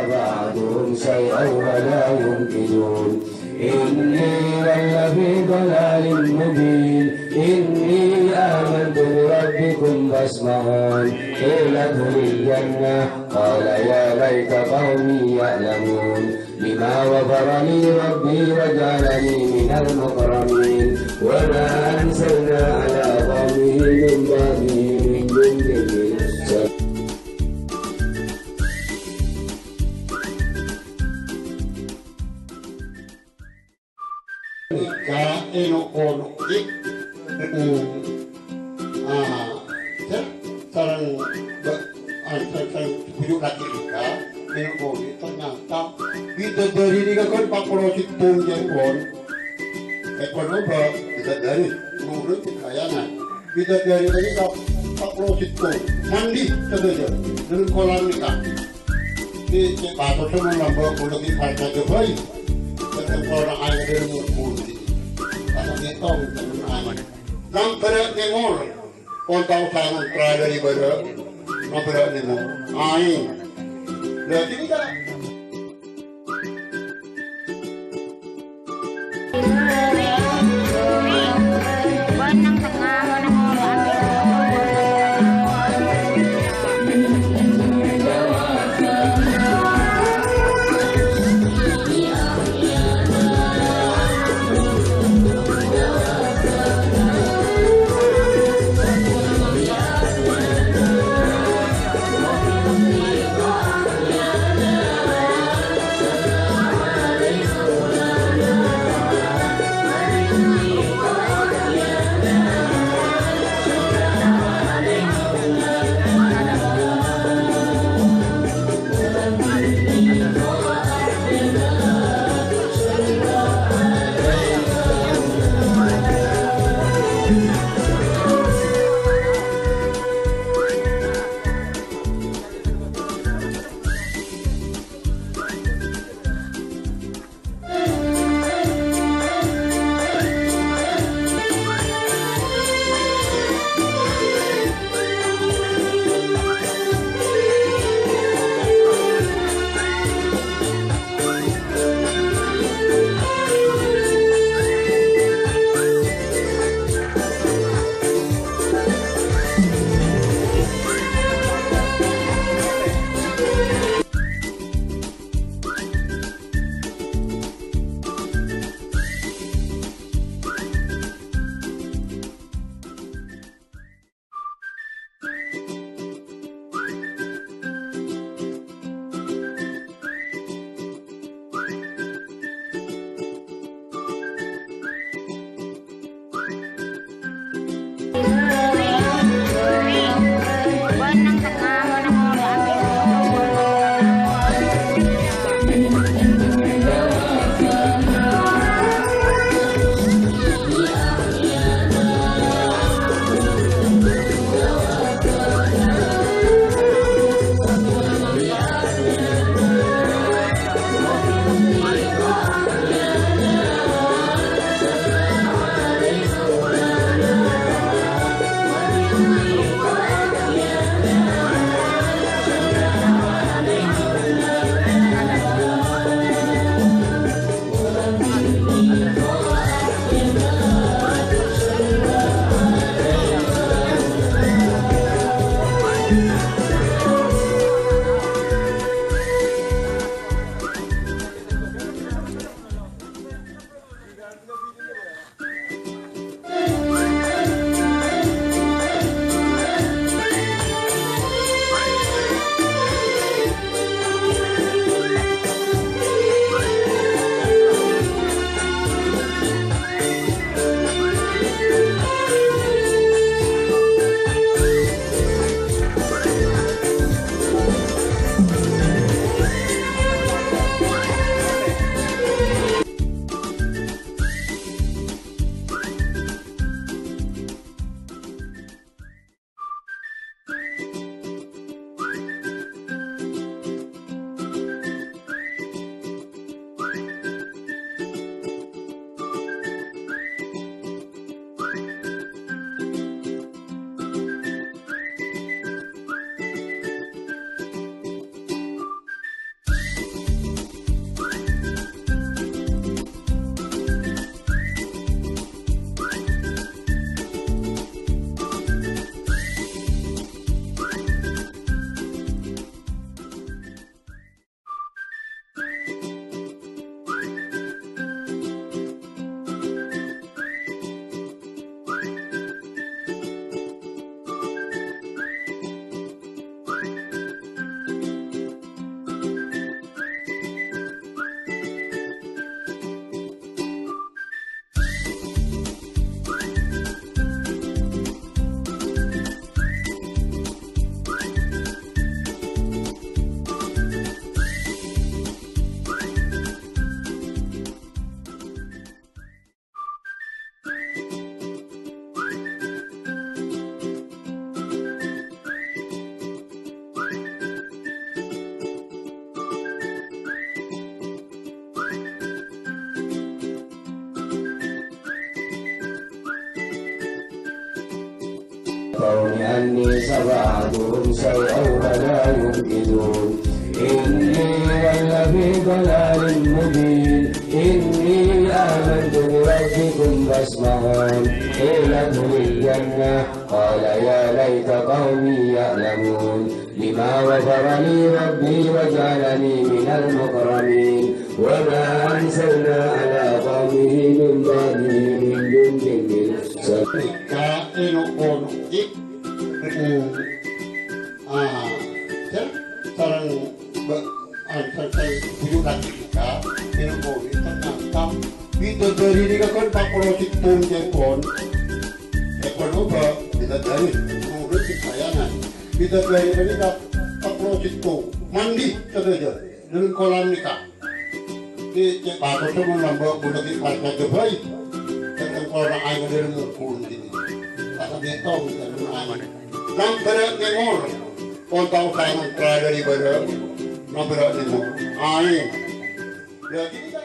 بعضهم شيئا ولا ينقذون إني لفي ضلال مبين إني آمنت بربكم فاسمعون قيل ادخل الجنة قال يا ليت قومي يعلمون بما غفر لي ربي وجعلني من المكرمين وما أنزلنا على قومه من بعده من جند من السماء pujuk lagi juga ini ternyata kita dari ini kan Pak Prositung jengkon apa kita dari menurut kekayaan kita dari ini Pak Prositung mandi saja dengan kolam nikah di Pak semua lambang untuk dipakai kebaik dengan orang air dari mumpul karena kita teman yang berat nemor kontau sangat terakhir ibadah berat nemor air berarti ini kan الكون أني سبعتهم شيئا ولا ينقذون إني لفي ضلال مبين إني آمنت بربكم فاسمعون قيل ادخل الجنة قال يا ليت قومي يعلمون لما غفر لي ربي وجعلني من المكرمين وما أنزلنا على قومه من بعده من جند من Bidadari ni kakon pakulotik pun jempon. Ekono ba bidadari urut kayangan. Bidadari ni pakulotik pun mandi saja dengan kolam nikah. Di batu tu menambah budak di partai terbaik. Dan orang air dari mukul ini. Karena dia tahu dan air. Dan berat nemor. Kontau tangan terakhir dari berat. Nampak nemor. Air. Jadi